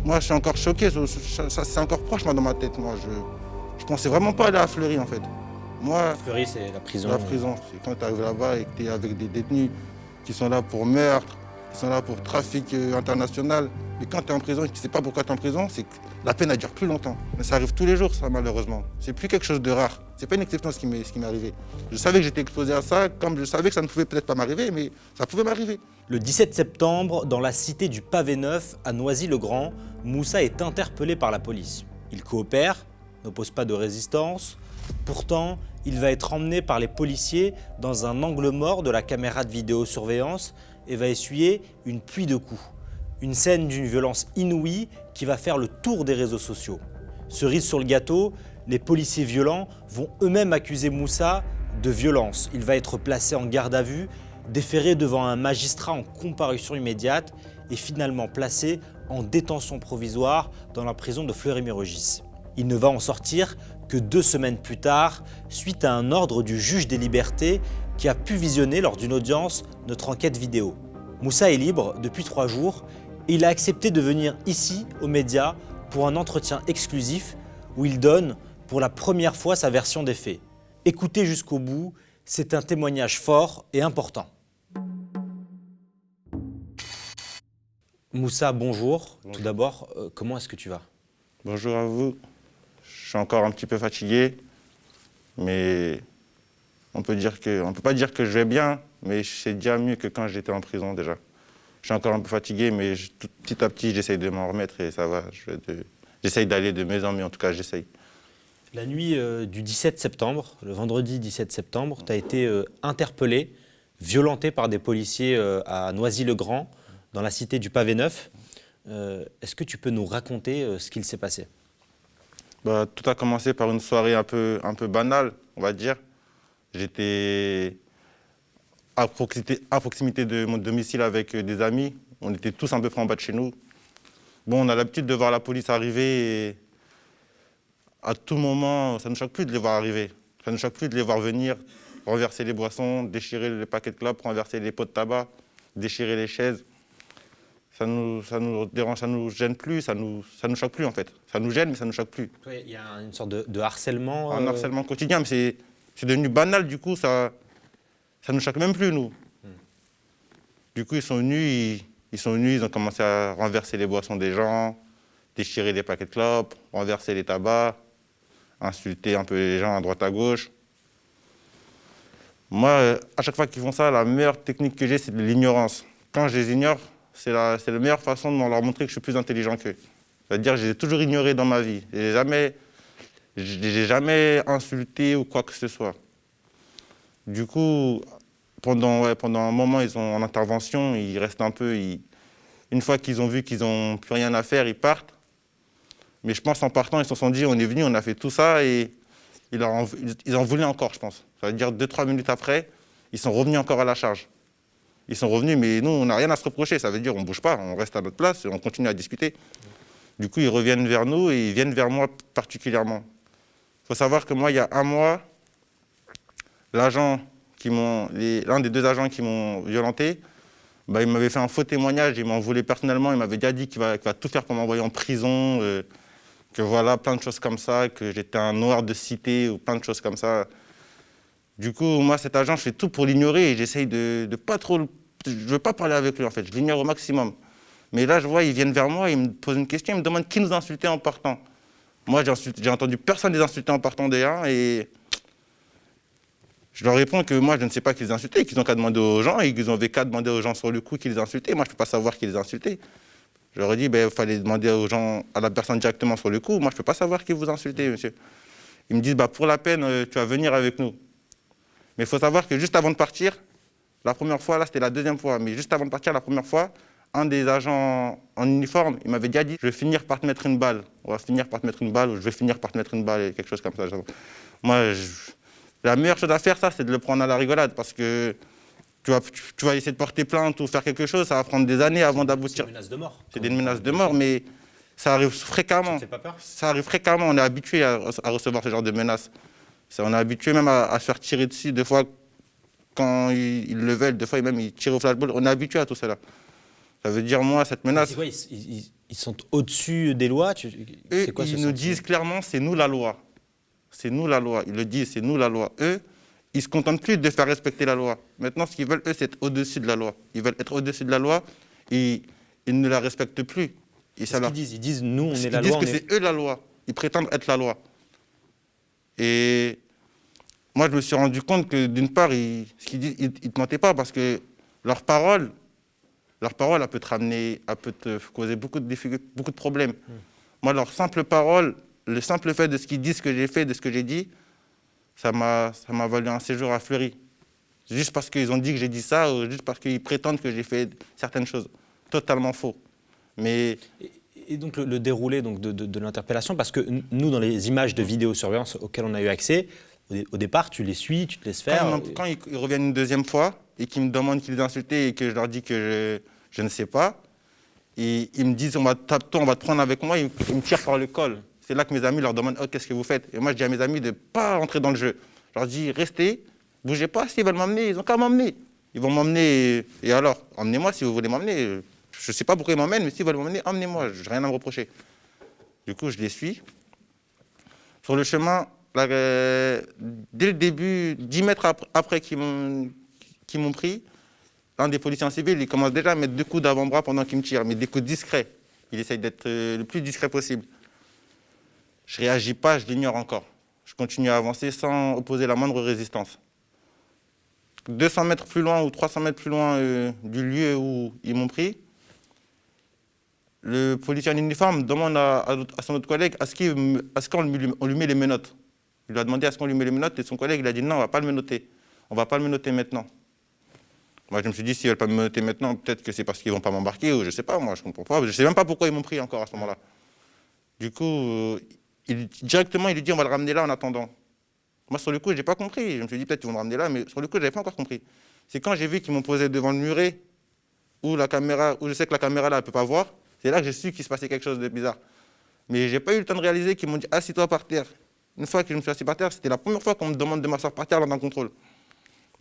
Moi, je suis encore choqué, ça c'est encore proche moi, dans ma tête. Moi, je pensais vraiment pas aller à Fleury, en fait. Moi, Fleury, c'est la prison. la prison, c'est quand tu arrives là-bas et que tu es avec des détenus qui sont là pour meurtre, qui sont là pour trafic international. Mais quand tu es en prison et que tu ne sais pas pourquoi tu es en prison, c'est que la peine, elle dure plus longtemps. Mais ça arrive tous les jours, ça, malheureusement. C'est plus quelque chose de rare. C'est pas une exception ce qui m'est arrivé. Je savais que j'étais exposé à ça, comme je savais que ça ne pouvait peut-être pas m'arriver, mais ça pouvait m'arriver. Le 17 septembre, dans la cité du Pavé Neuf, à Noisy-le-Grand, Moussa est interpellé par la police. Il coopère, n'oppose pas de résistance. Pourtant, il va être emmené par les policiers dans un angle mort de la caméra de vidéosurveillance et va essuyer une pluie de coups. Une scène d'une violence inouïe qui va faire le tour des réseaux sociaux. Cerise sur le gâteau, les policiers violents vont eux-mêmes accuser Moussa de violence. Il va être placé en garde à vue, déféré devant un magistrat en comparution immédiate et finalement placé en détention provisoire dans la prison de Fleury-Mérogis. Il ne va en sortir que 2 semaines plus tard, suite à un ordre du juge des libertés qui a pu visionner lors d'une audience notre enquête vidéo. Moussa est libre depuis 3 jours et il a accepté de venir ici, aux médias, pour un entretien exclusif où il donne pour la première fois sa version des faits. Écoutez jusqu'au bout, c'est un témoignage fort et important. Moussa, bonjour. Tout d'abord, comment est-ce que tu vas? Bonjour à vous. Je suis encore un petit peu fatigué, mais on peut pas dire que je vais bien, mais c'est déjà mieux que quand j'étais en prison déjà. Je suis encore un peu fatigué, mais petit à petit, j'essaye de m'en remettre et ça va. J'essaye d'aller de mieux en mieux, en tout cas, j'essaye. La nuit du 17 septembre, le vendredi 17 septembre, tu as été interpellé, violenté par des policiers à Noisy-le-Grand, dans la cité du Pavé Neuf. Est-ce que tu peux nous raconter ce qu'il s'est passé? Tout a commencé par une soirée un peu banale, on va dire. J'étais à proximité de mon domicile avec des amis. On était tous un peu près en bas de chez nous. Bon, on a l'habitude de voir la police arriver et à tout moment, ça ne nous choque plus de les voir arriver. Ça ne nous choque plus de les voir venir, renverser les boissons, déchirer les paquets de clopes, renverser les pots de tabac, déchirer les chaises. Ça nous dérange, ça nous gêne plus, ça nous choque plus en fait. Ça nous gêne, mais ça nous choque plus. Il y a une sorte de harcèlement. Un harcèlement quotidien, mais c'est devenu banal, du coup, ça nous choque même plus, nous. Du coup, ils sont venus, ils ont commencé à renverser les boissons des gens, déchirer les paquets de clopes, renverser les tabacs, insulter un peu les gens à droite à gauche. Moi, à chaque fois qu'ils font ça, la meilleure technique que j'ai, c'est de l'ignorance. Quand je les ignore, c'est la meilleure façon de leur montrer que je suis plus intelligent qu'eux. C'est-à-dire que je les ai toujours ignorés dans ma vie. Je n'ai jamais insulté ou quoi que ce soit. Du coup, pendant un moment, ils ont en intervention, ils restent un peu. Une fois qu'ils ont vu qu'ils n'ont plus rien à faire, ils partent. Mais je pense en partant, ils se sont dit, on est venu, on a fait tout ça et ils en voulaient encore, je pense. Ça veut dire 2-3 minutes après, ils sont revenus encore à la charge. Ils sont revenus, mais nous, on n'a rien à se reprocher. Ça veut dire on ne bouge pas, on reste à notre place et on continue à discuter. Du coup, ils reviennent vers nous et ils viennent vers moi particulièrement. Il faut savoir que moi, il y a un mois, l'un des 2 agents qui m'ont violenté, il m'avait fait un faux témoignage, il m'en voulait personnellement, il m'avait déjà dit qu'il va tout faire pour m'envoyer en prison, que voilà, plein de choses comme ça, que j'étais un noir de cité ou plein de choses comme ça. Du coup, moi, cet agent, je fais tout pour l'ignorer et j'essaye de pas trop... Je ne veux pas parler avec lui, en fait. Je l'ignore au maximum. Mais là, je vois, ils viennent vers moi, ils me posent une question, ils me demandent qui nous insultait en partant. Moi, j'ai entendu personne les insulter en partant déjà et je leur réponds que moi, je ne sais pas qui les insultait, qu'ils n'ont qu'à demander aux gens et qu'ils avaient qu'à demander aux gens sur le coup qui les insultaient. Moi, je ne peux pas savoir qui les insultait. Je leur ai dit, il fallait demander aux gens, à la personne directement sur le coup. Moi, je ne peux pas savoir qui vous insultez, monsieur. Ils me disent, pour la peine, tu vas venir avec nous. Mais il faut savoir que juste avant de partir, la première fois, là c'était la 2e fois, mais juste avant de partir, la première fois, un des agents en uniforme, il m'avait déjà dit « je vais finir par te mettre une balle ». On va finir par te mettre une balle ou je vais finir par te mettre une balle, quelque chose comme ça. Moi, la meilleure chose à faire, ça, c'est de le prendre à la rigolade parce que tu vas essayer de porter plainte ou faire quelque chose, ça va prendre des années avant d'aboutir. C'est des menaces de mort. C'est des menaces de mort, mais ça arrive fréquemment. Ça te fait pas peur? Ça arrive fréquemment, on est habitué à recevoir ce genre de menaces. On est habitué même à se faire tirer dessus, des fois, quand ils le veulent, des fois même ils tirent au flashball. On est habitué à tout cela. Ça veut dire, moi, cette menace... C'est quoi, Ils sont au-dessus des lois. Eux, C'est quoi ce ils nous sentiment? disent clairement, c'est nous la loi. C'est nous la loi. Ils le disent, c'est nous la loi. Eux, ils ne se contentent plus de faire respecter la loi. Maintenant, ce qu'ils veulent, eux, c'est être au-dessus de la loi. Ils veulent être au-dessus de la loi et ils ne la respectent plus. Et C'est ce qu'ils disent. Ils disent, nous, on est la Ils disent loi. que c'est eux la loi. Ils prétendent être la loi. Et moi, je me suis rendu compte que, d'une part, ce qu'ils disent, ils ne te mentaient pas parce que leur parole, elle peut te ramener, elle peut te causer beaucoup de difficultés, beaucoup de problèmes. Moi, leur simple parole, le simple fait de ce qu'ils disent, ce que j'ai fait, de ce que j'ai dit, ça m'a valu un séjour à Fleury. Juste parce qu'ils ont dit que j'ai dit ça, ou juste parce qu'ils prétendent que j'ai fait certaines choses. Totalement faux. Mais Et donc le déroulé donc, de l'interpellation, parce que nous, dans les images de vidéosurveillance auxquelles on a eu accès, au départ, tu les suis, tu te laisses faire. quand ils reviennent une deuxième fois et qu'ils me demandent qu'ils les insultés et que je leur dis que je ne sais pas, et ils me disent on va te prendre avec moi, ils me tirent par le col. C'est là que mes amis leur demandent oh, qu'est-ce que vous faites? Et moi je dis à mes amis de ne pas rentrer dans le jeu. Je leur dis restez, bougez pas, s'ils veulent m'emmener, ils n'ont qu'à m'emmener. Ils vont m'emmener et alors, emmenez-moi si vous voulez m'emmener. Je ne sais pas pourquoi ils m'emmènent, mais s'ils veulent m'emmener, emmenez-moi, je n'ai rien à me reprocher. Du coup, je les suis. Sur le chemin, dès le début, 10 mètres après qu'ils m'ont pris, l'un des policiers en civil, il commence déjà à mettre 2 coups d'avant-bras pendant qu'il me tire, mais des coups discrets. Il essaye d'être le plus discret possible. Je ne réagis pas, je l'ignore encore. Je continue à avancer sans opposer la moindre résistance. 200 mètres plus loin ou 300 mètres plus loin du lieu où ils m'ont pris, le policier en uniforme demande à son autre collègue est-ce qu'on lui met les menottes. Il lui a demandé est-ce qu'on lui met les menottes et son collègue il a dit non, on ne va pas le menotter. On ne va pas le menotter maintenant. Moi, je me suis dit, s'ils ne veulent pas me menotter maintenant, peut-être que c'est parce qu'ils ne vont pas m'embarquer ou je ne sais pas, moi, je ne comprends pas. Je ne sais même pas pourquoi ils m'ont pris encore à ce moment-là. Du coup, directement, il lui dit on va le ramener là en attendant. Moi, sur le coup, je n'ai pas compris. Je me suis dit peut-être qu'ils vont me ramener là, mais sur le coup, je n'avais pas encore compris. C'est quand j'ai vu qu'ils m'ont posé devant le muret où je sais que la caméra là, elle ne peut pas voir. C'est là que j'ai su qu'il se passait quelque chose de bizarre. Mais je n'ai pas eu le temps de réaliser qu'ils m'ont dit assis-toi par terre. Une fois que je me suis assis par terre, c'était la première fois qu'on me demande de m'asseoir par terre lors d'un contrôle.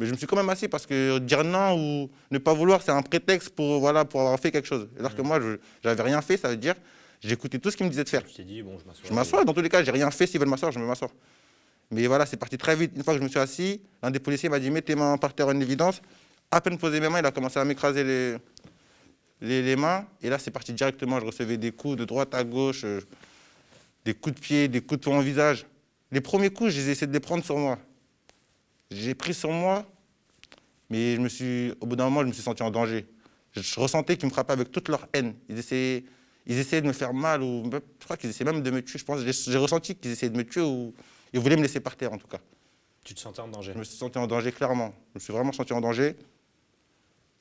Mais je me suis quand même assis parce que dire non ou ne pas vouloir, c'est un prétexte pour avoir fait quelque chose. Alors que moi, je n'avais rien fait, ça veut dire j'écoutais tout ce qu'ils me disaient de faire. Tu t'es dit, bon, je m'assois. Je m'assois, dans tous les cas, j'ai rien fait. S'ils veulent m'asseoir, je me m'assois. Mais voilà, c'est parti très vite. Une fois que je me suis assis, l'un des policiers m'a dit mets tes mains par terre en évidence. À peine posé mes mains, il a commencé à m'écraser les mains. Et là, c'est parti directement. Je recevais des coups de droite à gauche, des coups de pied, des coups de poing au visage. Les premiers coups, j'ai essayé de les prendre sur moi. J'ai pris sur moi, mais au bout d'un moment, je me suis senti en danger. Je ressentais qu'ils me frappaient avec toute leur haine. Ils essayaient de me faire mal, ou je crois qu'ils essayaient même de me tuer. Je pense, j'ai ressenti qu'ils essayaient de me tuer, ou ils voulaient me laisser par terre, en tout cas. Tu te sentais en danger? Je me suis senti en danger, clairement. Je me suis vraiment senti en danger.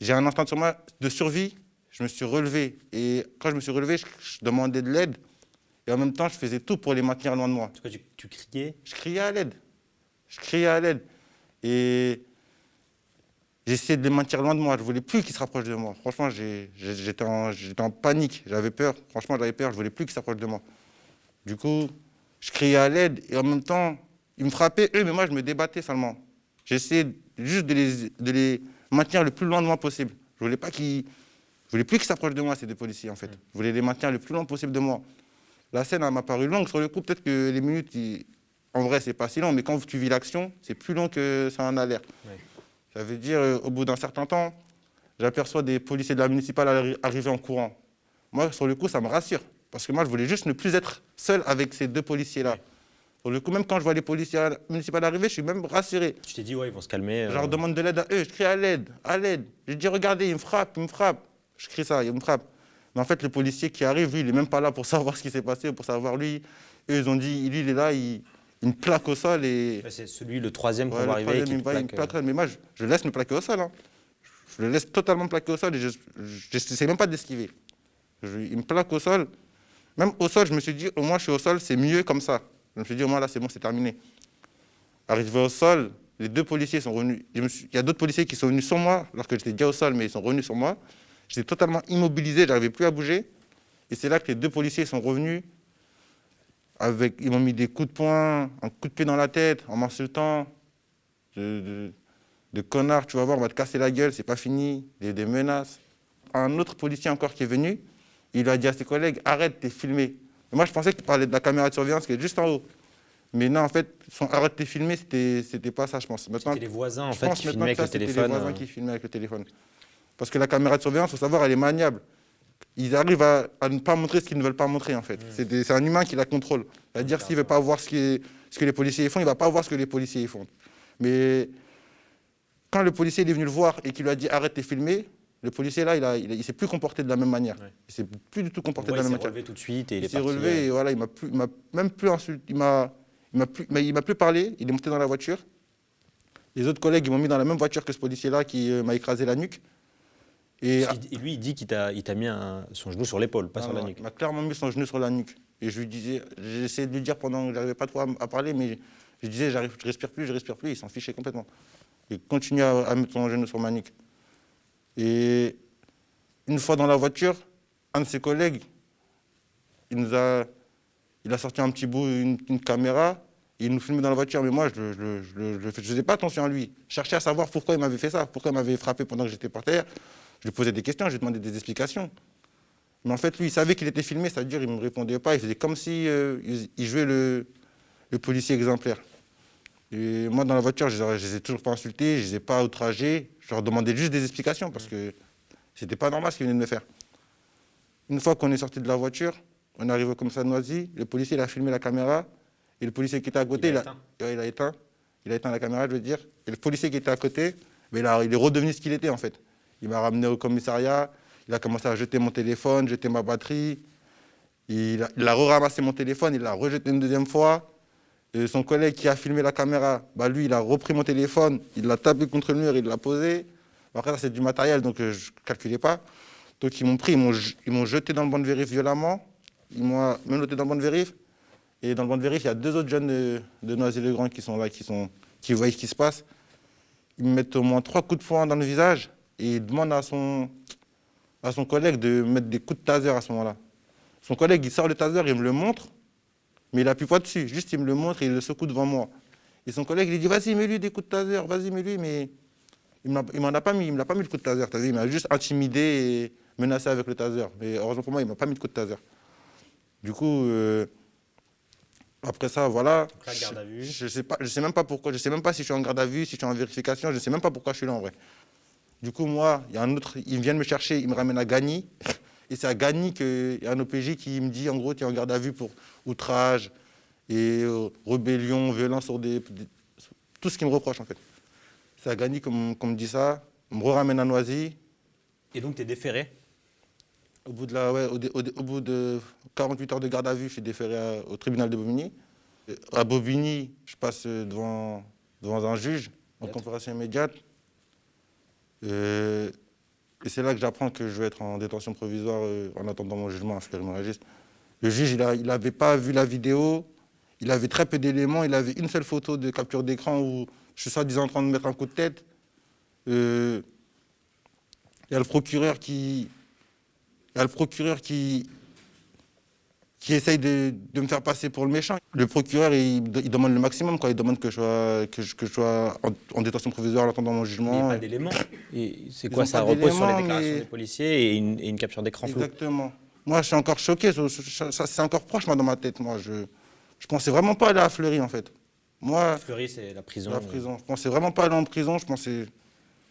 J'ai un instinct sur moi de survie. Je me suis relevé. Et quand je me suis relevé, je demandais de l'aide. Et en même temps, je faisais tout pour les maintenir loin de moi. En tout cas, tu criais? Je criais à l'aide. Je criais à l'aide. Et j'essayais de les maintenir loin de moi. Je ne voulais plus qu'ils se rapprochent de moi. Franchement, j'étais en panique. J'avais peur. Franchement, j'avais peur. Je ne voulais plus qu'ils s'approchent de moi. Du coup, je criais à l'aide. Et en même temps, ils me frappaient, eux, mais moi, je me débattais seulement. J'essayais juste de les maintenir le plus loin de moi possible. Je ne voulais plus qu'ils s'approchent de moi, ces 2 policiers, en fait. Je voulais les maintenir le plus loin possible de moi. La scène, elle m'a paru longue. Sur le coup, peut-être que les minutes, en vrai, c'est pas si long, mais quand tu vis l'action, c'est plus long que ça en a l'air. Ouais. Ça veut dire, au bout d'un certain temps, j'aperçois des policiers de la municipale arriver en courant. Moi, sur le coup, ça me rassure. Parce que moi, je voulais juste ne plus être seul avec ces 2 policiers-là. Ouais. Sur le coup, même quand je vois les policiers municipaux arriver, je suis même rassuré. Tu t'es dit, ouais, ils vont se calmer. Je leur demande de l'aide à eux, je crie à l'aide, à l'aide. Je dis, regardez, ils me frappent. Je crie ça, ils me frappent. Mais en fait, le policier qui arrive, lui, il n'est même pas là pour savoir ce qui s'est passé, pour savoir lui. Eux, ils ont dit, lui, il est là, il me plaque au sol. Et... c'est celui, le troisième qu'on va arriver. Il me plaque. Mais moi, je laisse me plaquer au sol. Hein. Je le laisse totalement plaquer au sol et je n'essaie même pas d'esquiver. Il me plaque au sol. Même au sol, je me suis dit, au moins, je suis au sol, c'est mieux comme ça. Je me suis dit, au moins, là, c'est bon, c'est terminé. Arrivé au sol, les 2 policiers sont revenus. Il y a d'autres policiers qui sont venus sur moi, alors que j'étais déjà au sol, mais ils sont revenus sur moi. J'étais totalement immobilisé, je n'arrivais plus à bouger. Et c'est là que les 2 policiers sont revenus. Ils m'ont mis des coups de poing, un coup de pied dans la tête, en m'insultant. De connard, tu vas voir, on va te casser la gueule, c'est pas fini. Des menaces. Un autre policier encore qui est venu, Il a dit à ses collègues, arrête, t'es filmé. Et moi, je pensais qu'il parlait de la caméra de surveillance qui est juste en haut. Mais non, en fait, son arrête, t'es filmé, c'était pas ça, je pense. Maintenant, C'était les voisins en je fait pense qui maintenant filmaient que avec ça, le c'était téléphone. les voisins qui filmaient avec le téléphone. Parce que la caméra de surveillance, il faut savoir, elle est maniable. Ils arrivent à ne pas montrer ce qu'ils ne veulent pas montrer, en fait. C'est un humain qui la contrôle. C'est-à-dire, s'il ne veut pas voir ce que les policiers font, il ne va pas voir ce que les policiers font. Mais quand le policier est venu le voir et qu'il lui a dit « arrête, t'es filmé », le policier, là, il ne s'est plus comporté de la même manière. Ouais. Il ne s'est plus du tout comporté Ouais, de la il même s'est manière. relevé tout de suite et il est s'est parti. relevé et voilà, il m'a même plus insulté. Il m'a plus parlé. Il est monté dans la voiture. Les autres collègues, ils m'ont mis dans la même voiture que ce policier-là qui m'a écrasé la nuque. Et Et lui, il dit qu'il t'a mis son genou sur l'épaule, pas sur la nuque. il m'a clairement mis son genou sur la nuque. Et je lui disais, j'ai essayé de lui dire pendant que j'arrivais pas trop à parler, mais je disais, je respire plus, je respire plus. Il s'en fichait complètement. Il continuait à mettre son genou sur ma nuque. Et une fois dans la voiture, un de ses collègues, il a sorti un petit bout, une caméra, et il nous filmait dans la voiture. Mais moi, je ne faisais pas attention à lui. Je cherchais à savoir pourquoi il m'avait fait ça, pourquoi il m'avait frappé pendant que j'étais par terre. Je lui posais des questions, je lui demandais des explications. Mais en fait, lui, il savait qu'il était filmé, c'est-à-dire qu'il ne me répondait pas. Il faisait comme si il jouait le policier exemplaire. Et moi, dans la voiture, je ne les ai toujours pas insultés, je ne les ai pas outragés. Je leur demandais juste des explications parce que c'était pas normal ce qu'ils venaient de me faire. Une fois qu'on est sorti de la voiture, on est arrivé au commissariat de Noisy, le policier il a filmé la caméra et le policier qui était à côté, il a éteint la caméra, je veux dire. Et le policier qui était à côté, mais il est redevenu ce qu'il était en fait. Il m'a ramené au commissariat, il a commencé à jeter mon téléphone, jeter ma batterie. Il a ramassé mon téléphone, il l'a rejeté une deuxième fois. Et son collègue qui a filmé la caméra, lui, il a repris mon téléphone, il l'a tapé contre le mur, il l'a posé. Après, ça, c'est du matériel, donc je ne calculais pas. Donc, ils m'ont pris, ils m'ont jeté dans le banc de vérif violemment. Ils m'ont menotté dans le banc de vérif. Et dans le banc de vérif, il y a deux autres jeunes de Noisy-le-Grand qui sont là, qui voient ce qui se passe. Ils me mettent au moins 3 coups de poing dans le visage et ils demandent à son collègue de mettre des coups de taser à ce moment-là. Son collègue, il sort le taser, il me le montre, mais il n'appuie pas dessus. Juste, il me le montre et il le secoue devant moi. Et son collègue, il dit, vas-y, mets-lui des coups de taser, vas-y, mets-lui, mais il ne me l'a pas mis le coup de taser. Il m'a juste intimidé et menacé avec le taser. Mais heureusement pour moi, il ne m'a pas mis de coup de taser. Du coup, après ça, voilà. Donc là, garde à vue. Je sais même pas pourquoi. Je sais même pas si je suis en garde à vue, si je suis en vérification. Je ne sais même pas pourquoi je suis là en vrai. Du coup, moi, il y a un autre, ils viennent me chercher, ils me ramènent à Gagny. Et c'est à Gagny qu'il y a un OPJ qui me dit, en gros, tu es en garde à vue pour outrage et rébellion, violence sur tout ce qu'ils me reprochent en fait. C'est à Gagny qu'on me dit ça. On me ramène à Noisy. Et donc, tu es déféré? Au bout de 48 heures de garde à vue, je suis déféré au tribunal de Bobigny. À Bobigny, je passe devant un juge en comparution immédiate. Et c'est là que j'apprends que je vais être en détention provisoire en attendant mon jugement à Fleury-Mérogis. Le juge, il n'avait pas vu la vidéo, il avait très peu d'éléments, il avait une seule photo de capture d'écran où je suis soi-disant en train de mettre un coup de tête. Il y a le procureur qui essaye de me faire passer pour le méchant. Le procureur, il demande le maximum, quoi. Il demande que je sois en détention provisoire en attendant mon jugement. Mais il n'y a pas d'éléments. C'est quoi, ont ça pas repose sur les d'éléments, déclarations mais- des policiers et une capture d'écran floue? Exactement. Moi, je suis encore choqué. Ça, c'est encore proche, moi, dans ma tête. Moi, je pensais vraiment pas aller à Fleury, en fait. Moi, Fleury, c'est la prison. la prison. Je pensais vraiment pas aller en prison. Je pensais.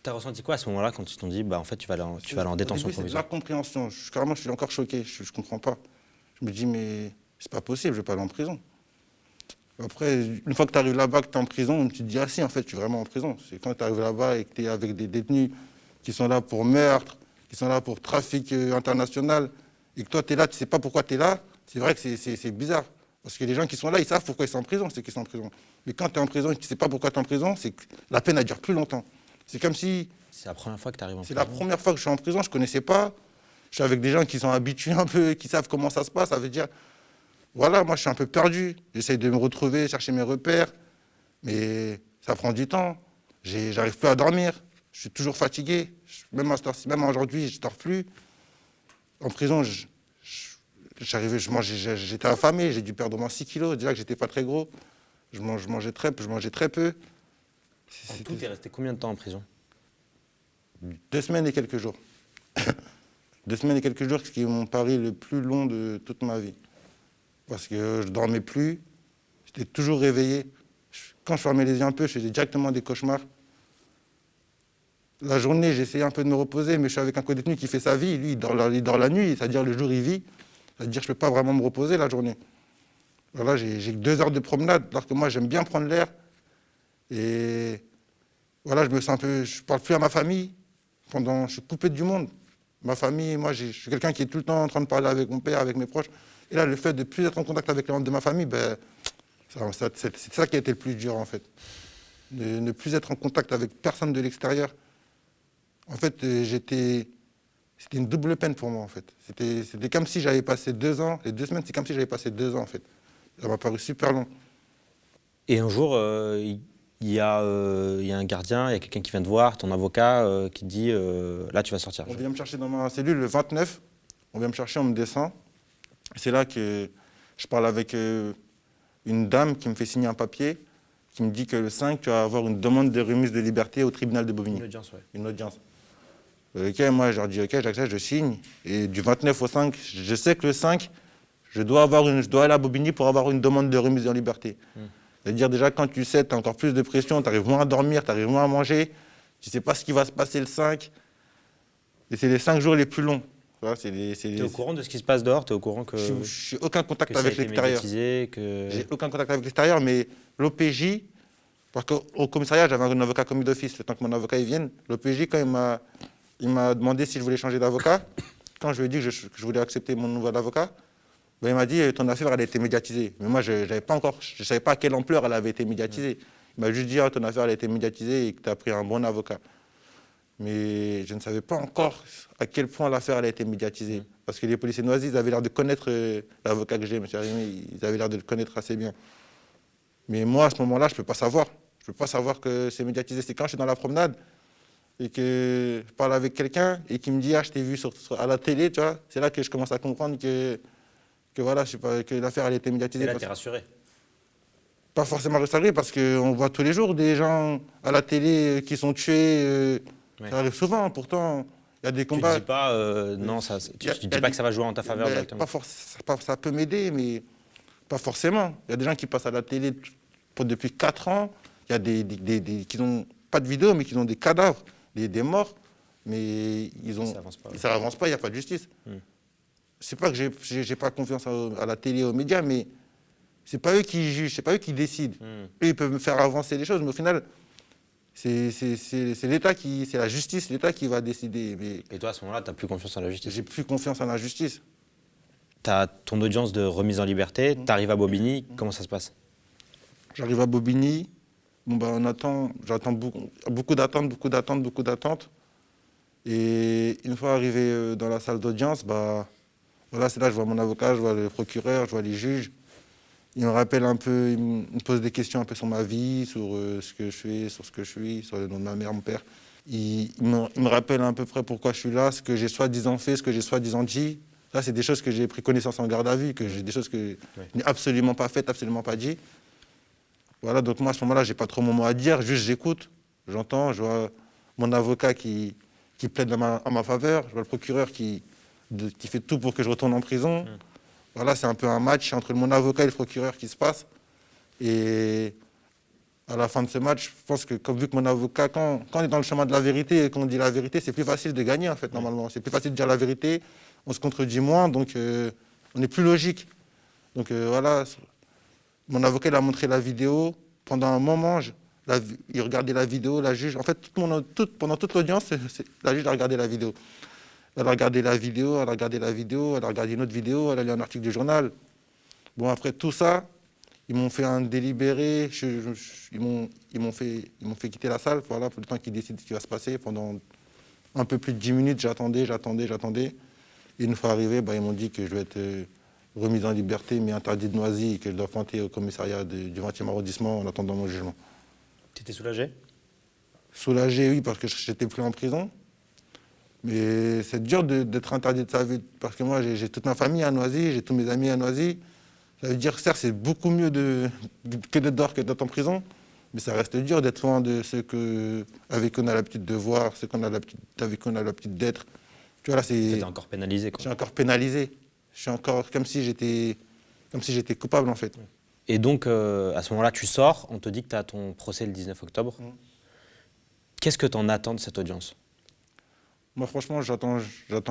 T'as ressenti quoi à ce moment-là quand ils t'ont dit, en fait, tu vas aller en détention Au début, c'est de provisoire? l'incompréhension. Carrément, je suis encore choqué. Je comprends pas. Je me dis, mais c'est pas possible, je vais pas aller en prison. Après, une fois que tu arrives là-bas, que tu es en prison, tu te dis, ah si, en fait, je suis vraiment en prison. C'est quand tu arrives là-bas et que tu es avec des détenus qui sont là pour meurtre, qui sont là pour trafic international, et que toi, tu es là, tu sais pas pourquoi tu es là, c'est vrai que c'est bizarre. Parce que les gens qui sont là, ils savent pourquoi ils sont en prison, c'est qu'ils sont en prison. Mais quand tu es en prison et que tu sais pas pourquoi tu es en prison, c'est que la peine, elle dure plus longtemps. C'est comme si... C'est la première fois que tu arrives en C'est prison? la première fois que je suis en prison, je ne connaissais pas. Je suis avec des gens qui sont habitués un peu, qui savent comment ça se passe. Ça veut dire, voilà, moi je suis un peu perdu. J'essaye de me retrouver, chercher mes repères. Mais ça prend du temps. J'arrive plus à dormir. Je suis toujours fatigué. Même aujourd'hui, je ne dors plus. En prison, j'étais affamé. J'ai dû perdre au moins 6 kilos. Déjà que j'étais pas très gros. Je mangeais très peu. En tout, t'es resté combien de temps en prison? 2 semaines et quelques jours. 2 semaines et quelques jours, qui est mon pari le plus long de toute ma vie. Parce que je ne dormais plus, j'étais toujours réveillé. Quand je fermais les yeux un peu, je faisais directement des cauchemars. La journée, j'essayais un peu de me reposer, mais je suis avec un co-détenu qui fait sa vie. Lui, il dort la nuit, c'est-à-dire le jour, il vit. C'est-à-dire que je ne peux pas vraiment me reposer la journée. Voilà, j'ai que 2 heures de promenade, alors que moi, j'aime bien prendre l'air. Et voilà, je me sens un peu... Je ne parle plus à ma famille. Je suis coupé du monde. Ma famille, moi, je suis quelqu'un qui est tout le temps en train de parler avec mon père, avec mes proches. Et là, le fait de ne plus être en contact avec les membres de ma famille, ben, c'est ça qui a été le plus dur, en fait. De ne plus être en contact avec personne de l'extérieur. En fait, c'était une double peine pour moi, en fait. C'était comme si j'avais passé 2 ans. Les 2 semaines, c'est comme si j'avais passé 2 ans, en fait. Ça m'a paru super long. Et un jour, il y a un gardien, il y a quelqu'un qui vient te voir, ton avocat, qui te dit là, tu vas sortir. On vient me chercher dans ma cellule le 29. On vient me chercher, on me descend. C'est là que je parle avec une dame qui me fait signer un papier, qui me dit que le 5, tu vas avoir une demande de remise de liberté au tribunal de Bobigny. Une audience, ouais. Une audience. Ok, moi, je leur dis, ok, j'accepte, je signe. Et du 29 au 5, je sais que le 5, je dois aller à Bobigny pour avoir une demande de remise en liberté. C'est-à-dire, déjà, quand tu sais, tu as encore plus de pression, tu arrives moins à dormir, tu arrives moins à manger, tu ne sais pas ce qui va se passer le 5. Et c'est les 5 jours les plus longs. Tu es au courant de ce qui se passe dehors? Tu es au courant que je n'ai aucun contact ça a avec été l'extérieur. médiatisé, que... J'ai aucun contact avec l'extérieur, mais l'OPJ, parce qu'au commissariat, j'avais un avocat commis d'office, le temps que mon avocat il vienne. L'OPJ, quand il m'a demandé si je voulais changer d'avocat, quand je lui ai dit que je voulais accepter mon nouvel avocat, ben, il m'a dit ton affaire elle a été médiatisée. Mais moi, je ne savais pas à quelle ampleur elle avait été médiatisée. Il m'a juste dit ton affaire elle a été médiatisée et que tu as pris un bon avocat. Mais je ne savais pas encore à quel point l'affaire elle a été médiatisée. Parce que les policiers de Noisy, ils avaient l'air de connaître l'avocat que j'ai, M. Arimi, ils avaient l'air de le connaître assez bien. Mais moi, à ce moment-là, je ne peux pas savoir. Je ne peux pas savoir que c'est médiatisé. C'est quand je suis dans la promenade et que je parle avec quelqu'un et qui me dit je t'ai vu à la télé, tu vois. C'est là que je commence à comprendre que voilà, je sais pas, que l'affaire elle a été médiatisée. Et là, tu es rassuré? Pas forcément rassuré parce qu'on voit tous les jours des gens à la télé qui sont tués. Ça arrive souvent, pourtant. Il y a des combats. Tu ne dis pas, non, tu dis pas que ça va jouer en ta faveur directement? Ça peut m'aider, mais pas forcément. Il y a des gens qui passent à la télé depuis 4 ans. Il y a des qui n'ont pas de vidéo, mais qui ont des cadavres, des morts. Mais ça avance pas, il n'y a pas de justice. C'est pas que j'ai pas confiance à la télé et aux médias, mais c'est pas eux qui jugent, c'est pas eux qui décident. Eux, ils peuvent me faire avancer les choses, mais au final, c'est l'État c'est la justice, l'État qui va décider. Mais et toi, à ce moment-là, tu n'as plus confiance en la justice? j'ai plus confiance en la justice. Tu as ton audience de remise en liberté, tu arrives à Bobigny, comment ça se passe? J'arrive à Bobigny, j'attends beaucoup d'attentes. Et une fois arrivé dans la salle d'audience, voilà, c'est là que je vois mon avocat, je vois le procureur, je vois les juges. Ils me rappellent un peu, ils me posent des questions un peu sur ma vie, sur ce que je fais, sur ce que je suis, sur le nom de ma mère, mon père. Ils me rappellent à peu près pourquoi je suis là, ce que j'ai soi-disant fait, ce que j'ai soi-disant dit. Ça, c'est des choses que j'ai pris connaissance en garde à vue, des choses que je n'ai absolument pas faites, absolument pas dit. Voilà, donc moi, à ce moment-là, je n'ai pas trop mon mot à dire, juste j'écoute, j'entends, je vois mon avocat qui plaide à ma faveur, je vois le procureur qui fait tout pour que je retourne en prison. Voilà, c'est un peu un match entre mon avocat et le procureur qui se passe. Et à la fin de ce match, je pense que vu que mon avocat, quand on est dans le chemin de la vérité et qu'on dit la vérité, c'est plus facile de gagner, en fait, normalement. C'est plus facile de dire la vérité, on se contredit moins, donc on est plus logique. Donc voilà, mon avocat, il a montré la vidéo. Pendant un moment, il regardait la vidéo, la juge. En fait, pendant toute l'audience, la juge a regardé la vidéo. Elle a regardé la vidéo, elle a regardé une autre vidéo, elle a lu un article du journal. Bon, après tout ça, ils m'ont fait un délibéré, ils m'ont fait quitter la salle, voilà, pour le temps qu'ils décident ce qui va se passer. Pendant un peu plus de 10 minutes, j'attendais. Et une fois arrivé, ils m'ont dit que je vais être remis en liberté, mais interdit de Noisy, et que je dois pointer au commissariat du 20e arrondissement en attendant mon jugement. Tu étais soulagé? Soulagé, oui, parce que j'étais plus en prison. Mais c'est dur d'être interdit de sa vie, parce que moi, j'ai toute ma famille à Noisy, j'ai tous mes amis à Noisy. Ça veut dire que certes, c'est beaucoup mieux que d'être dehors que d'être en prison, mais ça reste dur d'être loin de ceux avec qui on a l'habitude de voir, ceux avec qui on a l'habitude d'être, Tu vois, là, T'es encore pénalisé, je quoi. suis encore pénalisé. Je suis encore comme si j'étais coupable, en fait. Et donc, à ce moment-là, tu sors, on te dit que tu as ton procès le 19 octobre. Qu'est-ce que tu en attends de cette audience? Moi, franchement, j'attends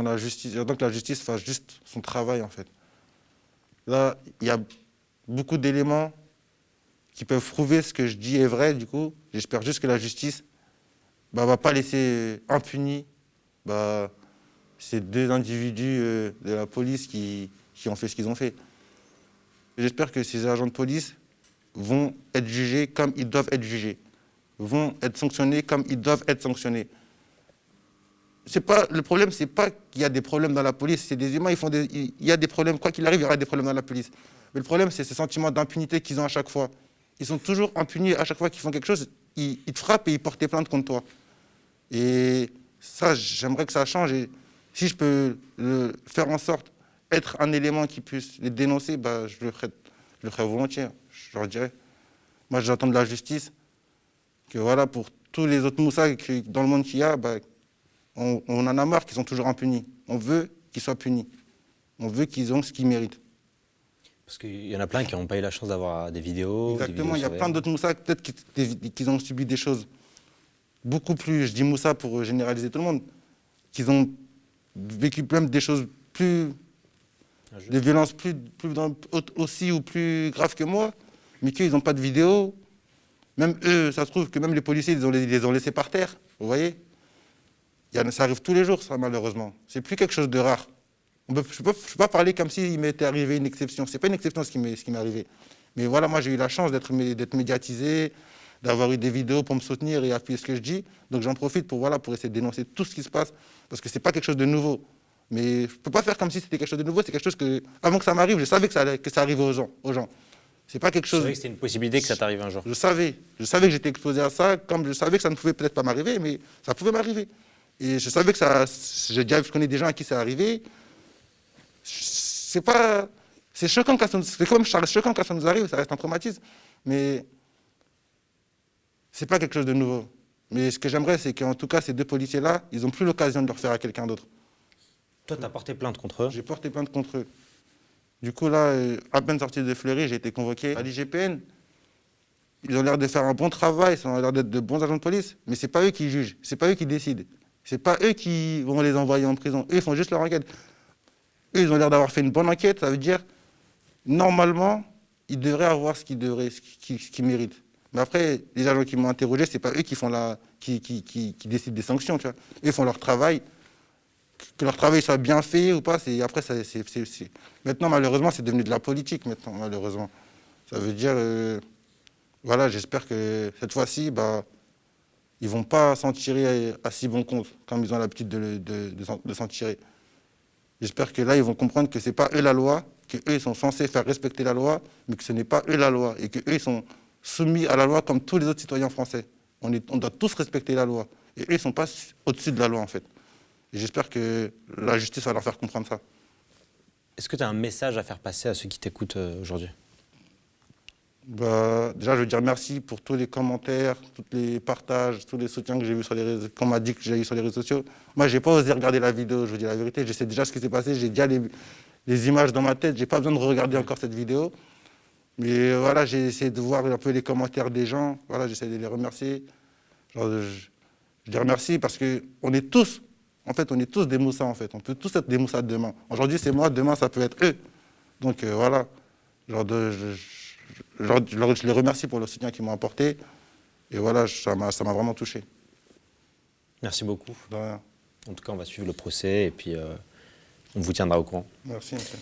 la justice. J'attends que la justice fasse juste son travail, en fait. Là, il y a beaucoup d'éléments qui peuvent prouver ce que je dis est vrai, du coup. J'espère juste que la justice va pas laisser impunis ces deux individus de la police qui ont fait ce qu'ils ont fait. J'espère que ces agents de police vont être jugés comme ils doivent être jugés, vont être sanctionnés comme ils doivent être sanctionnés. Le problème, c'est pas qu'il y a des problèmes dans la police, c'est des humains, il y a des problèmes, quoi qu'il arrive, il y aura des problèmes dans la police. Mais le problème, c'est ce sentiment d'impunité qu'ils ont à chaque fois. Ils sont toujours impunis à chaque fois qu'ils font quelque chose, ils te frappent et ils portent plainte contre toi. Et ça, j'aimerais que ça change. Et si je peux faire en sorte être un élément qui puisse les dénoncer, je le ferai volontiers, je leur dirais. Moi, j'attends de la justice, que voilà, pour tous les autres Moussa dans le monde qu'il y a, on en a marre qu'ils sont toujours impunis. On veut qu'ils soient punis. On veut qu'ils aient ce qu'ils méritent. Parce qu'il y en a plein qui n'ont pas eu la chance d'avoir des vidéos. Exactement, il y a plein d'autres Moussa, peut-être qu'ils ont subi des choses beaucoup plus, je dis Moussa pour généraliser tout le monde, qu'ils ont vécu même des choses des violences aussi ou plus graves que moi, mais qu'ils n'ont pas de vidéo. Même eux, ça se trouve que même les policiers, ils les ont laissés par terre, vous voyez. Ça arrive tous les jours, ça, malheureusement. C'est plus quelque chose de rare. Je ne peux pas parler comme s'il m'était arrivé une exception. Ce n'est pas une exception ce qui m'est arrivé. Mais voilà, moi, j'ai eu la chance d'être médiatisé, d'avoir eu des vidéos pour me soutenir et appuyer ce que je dis. Donc j'en profite pour essayer de dénoncer tout ce qui se passe, parce que ce n'est pas quelque chose de nouveau. Mais je ne peux pas faire comme si c'était quelque chose de nouveau. C'est quelque chose que, avant que ça m'arrive, je savais que ça arrivait aux gens. C'est pas quelque chose. Je savais que c'était une possibilité que ça t'arrive un jour. Je savais que j'étais exposé à ça, comme je savais que ça ne pouvait peut-être pas m'arriver, mais ça pouvait m'arriver. Et je savais que je connais des gens à qui ça arrivé. C'est choquant quand ça nous arrive, ça reste un traumatisme. Mais c'est pas quelque chose de nouveau. Mais ce que j'aimerais, c'est qu'en tout cas, ces deux policiers-là, ils n'ont plus l'occasion de le refaire à quelqu'un d'autre. Toi, tu as porté plainte contre eux? J'ai porté plainte contre eux. Du coup, là, à peine sorti de Fleury, j'ai été convoqué à l'IGPN. Ils ont l'air de faire un bon travail, ils ont l'air d'être de bons agents de police, mais ce n'est pas eux qui jugent, ce n'est pas eux qui décident. Ce n'est pas eux qui vont les envoyer en prison. Eux, ils font juste leur enquête. Eux, ils ont l'air d'avoir fait une bonne enquête, ça veut dire, normalement, ils devraient avoir ce qu'ils méritent. Mais après, les agents qui m'ont interrogé, ce n'est pas eux qui décident des sanctions. Tu vois. Eux, ils font leur travail. Que leur travail soit bien fait ou pas, après, maintenant, malheureusement, c'est devenu de la politique, maintenant, malheureusement. Ça veut dire, voilà, j'espère que cette fois-ci, ils ne vont pas s'en tirer à si bon compte, comme ils ont l'habitude de s'en tirer. J'espère que là, ils vont comprendre que ce n'est pas eux la loi, qu'eux, ils sont censés faire respecter la loi, mais que ce n'est pas eux la loi, et qu'eux, ils sont soumis à la loi comme tous les autres citoyens français. On doit tous respecter la loi. Et eux, ils ne sont pas au-dessus de la loi, en fait. Et j'espère que la justice va leur faire comprendre ça. Est-ce que tu as un message à faire passer à ceux qui t'écoutent aujourd'hui? Déjà, je veux dire merci pour tous les commentaires, tous les partages, tous les soutiens que j'ai vus qu'on m'a dit que j'ai eu sur les réseaux sociaux. Moi, je n'ai pas osé regarder la vidéo, je vous dis la vérité. Je sais déjà ce qui s'est passé, j'ai déjà les images dans ma tête. Je n'ai pas besoin de regarder encore cette vidéo. Mais voilà, j'ai essayé de voir un peu les commentaires des gens. Voilà, j'essaie de les remercier. Je les remercie parce qu'on est tous, on est tous des Moussa, en fait. On peut tous être des Moussa demain. Aujourd'hui, c'est moi, demain, ça peut être eux. Donc voilà, je les remercie pour le soutien qu'ils m'ont apporté. Et voilà, ça m'a vraiment touché. Merci beaucoup. De rien. En tout cas, on va suivre le procès et puis on vous tiendra au courant. Merci, monsieur.